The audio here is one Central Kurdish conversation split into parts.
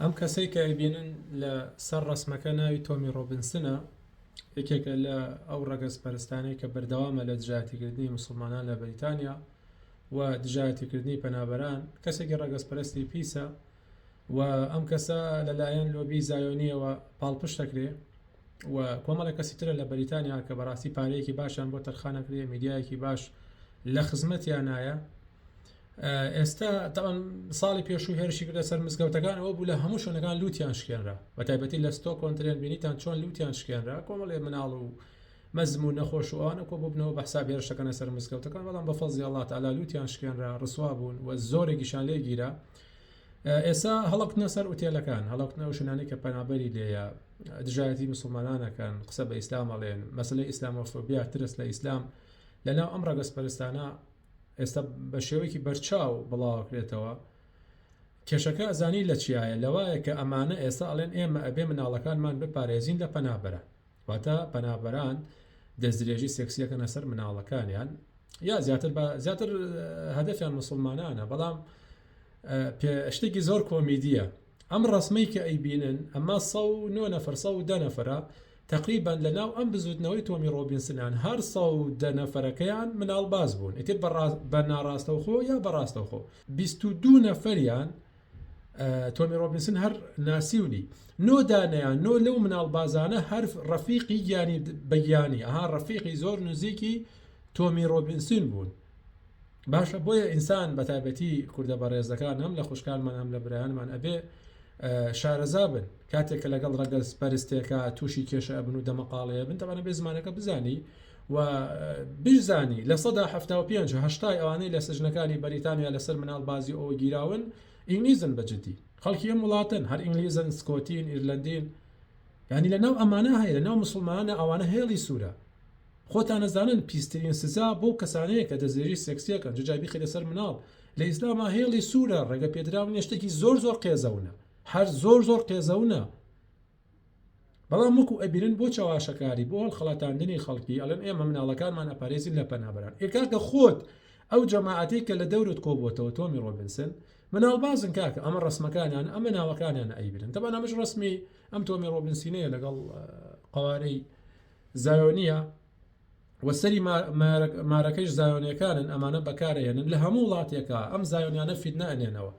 ئەم کەسەی کە ئەیبینن لە سەر ڕسمەکە ناوی تۆمی ڕۆبنسنە، یەکێکە لە ئەو ڕەگەزپەرستانەی کە بەردەوامە لە دژایەتیکردنی موسڵمانان لە بەریتانیا و دژایەتیکردنی پەنابەران. کەسێکی ڕەگەزپەرستی پیسە و ئەم کەسە لەلایەن لۆبی زایۆنیەوە پاڵپشت دەکرێ و کۆمەڵی کەسی ترە لە بەریتانیا کە بەڕاستی پارەیەکی باشیان بۆ تەرخانەکرێ، میدیایەکی باش لە خزمەتیان نایە. ئێستا تاوان ساڵی پێشوو هێرشی کردە سەر مزگەوتەکان ئەوە بوو لە هەموو شوێنەکان لوتیان شکێنرا، بە تایبەتی لە ستۆ کۆنترێن بینیتان چۆن لوتیان شکێنرا، کۆمەڵێ مناڵ و مەزم و نەخۆش و ئەوانە کۆ بووبنەوە بە حساب هێرشەکەنە سەر مزگەوتەکان، بەڵام بە فەزلی ئەڵڵا تەعالا لوتیان شکێنرا، ڕسوا بوون و زۆرێکیشان لێ گیرا. ئێستا هەڵەکتنە سەر ئوتێلەکان، هەڵەکتنە و شوێنانەی کە پەنابەری لێیە، دژایەتی موسڵمانانەکەن، قسە بە ئیسلام ئەڵێن، مەسەلەی ئیسلامۆفۆبیا، ترس لە ئیسلام لەناو ئەم ڕەگەزپەرستانە ئێستا بە شێوەیەکی بەرچاو بڵاوکرێتەوە. کێشەکە ئەزانی لە چیایە؟ لەوایە کە ئەمانە ئێستا ئەڵێن ئێمە ئەبێ مناڵەکانمان بپارێزین لە پەنابەرە، واتە پەنابەران دەستدرێژی سێکسیەکەنە سەر مناڵەکانیان، یا زیاتر هەدەفیان موسڵمانانە. بەڵام شتێکی زۆر کۆمیدیە ئەم ڕسمەی کە ئەیبینن، ئەمە 109 نەفەر 110 نەفرە تقریبا لەناو ئەم بزوتنەوەی تۆمی ڕۆبینسنیان هەر 110 نەفەرەکەیان مناڵ باز بوون، ئیتر بە ناڕاستەوخۆ یا بەڕاستەوخۆ. 22 نەفەریان تۆمی ڕۆبینسن هەر ناسیونی، 9 دانەیان 9 لەو مناڵ بازانە هەر ڕەفیقی گیانی بەگیانی، ئەها ڕەفیقی زۆر نزیکی تۆمی ڕۆبینسن بوون. باشە بۆیە ئینسان بە تایبەتی کوردە بەڕێزەکان هەم لە خوشکانمان هەم لە برایانمان ئەبێ شارەزا بن کاتێک کە لەگەڵ ڕەگەز پەرستێکە تووشی کێشە ئەبن و دەمەقاڵەیە بن، تەوانە بێ زمانەکە بزانی و بزانی لە 1970 ئەوانەی لە سژنەکانی بەریتانیا لەسەر مناڵ بازی ئەوە گیراون ئینگلیزن بەجددی، خەڵکی ئەم وڵاتن، هەر ئینگلیزن، سکۆتین، ئیرلندین، ینی لەناو ئەمانە هەیە، لەناو موسڵمانە ئەوانە هێڵی سوورە. خۆتان نەزانن پیسترین سزا بۆ کەسانەیە کە دەستێژی سێکسیەکەن جەجابی خێدە سەر مناڵ لە ئیسلامە هێڵی سوورە، ڕێگە پێدراون شتێکی زۆر قێزەونە، هەر زۆر قێزەونە. بەڵام وەکو ئەبیرن بۆ چاواشەکاری، بۆ هەڵخەڵاتاندنی خەڵکی ئەڵێن ئێمە مناڵەکانمان ئەپارێزین لە پەنابەران. ئێکاکە خۆت ئەو جەماعەتی کە لە دەورت کۆبووەتەوە تۆمی ڕۆبینسن مناڵ بازن کاکە، ئەمە ڕسمەکانیان ئەمە ناوەکانیان ئەیبرن. تەبان ئەمەش ڕسمی ئەم تۆمی ڕۆبینسینەیە لەگەڵ قوارەی زایۆنیە وەسەری مارەکەش زایۆنیەکانن، ئەمانە بەکارەهێنن لە هەموو وڵاتێکە ئەم زایۆنیانە فیتنە ئەنێنەوە.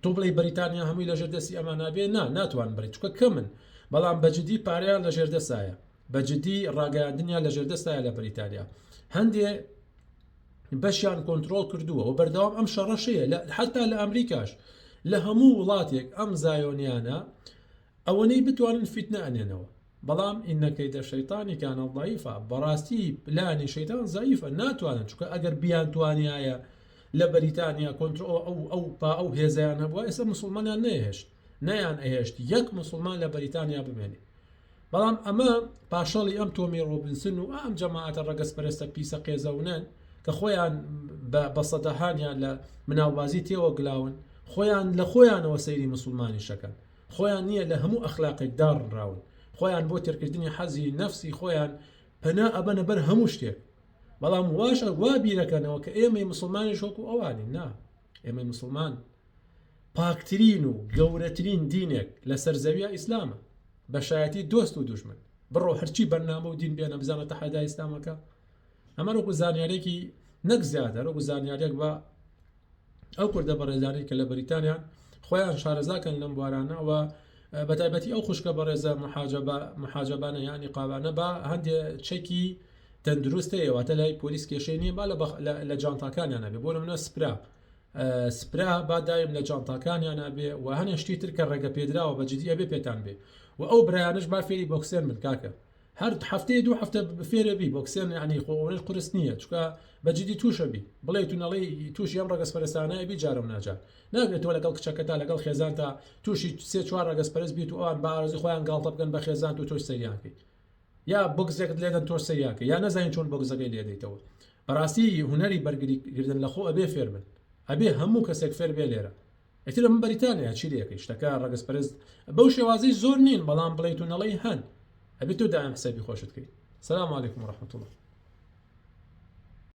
تۆ بڵێ بەریتانیا هەمووی لەژێر دەستی ئەمانە بێ، ناتوان بڕێت چکە کەمن، بەڵام بەجددی پارەیان لەژێر دەستایە، بەجددی ڕاگەیاندنیان لەژێر دەستایە لە بەریتانیا. هەندێ بەشیان کۆنتترۆل کردووە و بەردەوام ئەم شەڕەشەیە حتا لە ئەمریکاش لە هەموو وڵاتێک ئەم زایۆنیانە ئەوەنەی بتوانن فیتنە ئەنێنەوە. بەڵام ئینەکەیدە شەیطانی کانە ضعیفە، بەڕاستی پلانی شەیطان زعیفە، ناتوانن، چکە ئەگەر بیان توانایە لە بەریتانیا کۆنتترۆل ئەو هێزیان هەبووە ئێستا موسڵمانیان نەهێشت، نەیان ئەهێشت یەک موسڵمان لە بەریتانیا بمێنێ. بەڵام ئەمە پاشەڵی ئەم تۆمی ڕۆبینسن و ئەم جەماعەتە ڕەگەزپەرستە پیسە قێزەونەن کە خۆیان بە سەدەهانیان لە مناوبازی تێوە گلاون، خۆیان لە خۆیانەوە سەیری موسڵمانی شەکەن، خۆیان نییە لە هەموو ئەخلاقێک داڕراون، خۆیان بۆ تێرکردنی حەزی نەفسی خۆیان پەنا ئەبەنە بەر هەموو شتێک. بەڵام واشە وا بیرەکەنەوە کە ئێمەی موسڵمانی شۆکو ئەوانی نا، ئێمەی موسڵمان پاکترین و گەورەترین دینێک لە سەرزەویە ئیسلامە، بەشایەتی دۆست و دوژمن، بڕۆ هەرچی بەرنامە و دین بێنە بزانە تەحەدای ئیسلامەکە. ئەمە ڕۆکو زانیارێکی نەک زیادە، ڕۆکو زانیارێک بە ئەو کوردە بەڕێزانەی کە لە بەریتانیان خۆیان شارەزاکەن لەم بوارانەوە، بە تایبەتی ئەو خوشکە بەڕێزە محاجەبانە یانی قاوانە بە هەندێ چەکی تەندروستەیە، واتە لای پۆلیس کێشەی نییە، با لە جانتاکانیان نەبێ، بۆ نمونە سپرا با دایم لە جانتاکانیان نابێ و هەنێ شتی تر کە ڕێگە پێدراوە بەجددی ئەبێ پێتان بێ. و ئەو برایانش با فێری بۆکسێن من کاکە، هەر هەفتەیە 2 هەفتە فێرە بی بۆکسێن، ینی خۆڕێژ قرس نییە، چکە بەجددی تووشە بی بڵێ تونەڵی تووشی ئەم ڕەگەزپەرستانەیە بی جارم ناجار ناگرێتەوە لەگەڵ کچەکەتا لەگەڵ خێزان تا تووشی 3-4 ڕەگەزپەرست بیت و ئەوان بە ئارەزوی خۆیان گاڵتە بکەن بە خێزان و تۆش سەریانکەی، یا بۆگزێکت لێدەن تۆش سەریانکە، یا نەزانین چۆن بۆگزەکەی لێدەیتەوە. بەڕاستی هونەری بەرگریکردن لە خۆ ئەبێ فێر بن، ئەبێ هەموو کەسێک فێر بێ لێرە. ئەتر من بەریتانیا چی لێکەی شتەکە ڕەگەزپەرست بەو شێوازەی زۆر نین، بەڵام بڵێ تونەڵی هەن، ئەبێ تۆ دائم حسابی خۆشت بکەیت. سلام علیکم و ڕەحمەتوڵڵاه.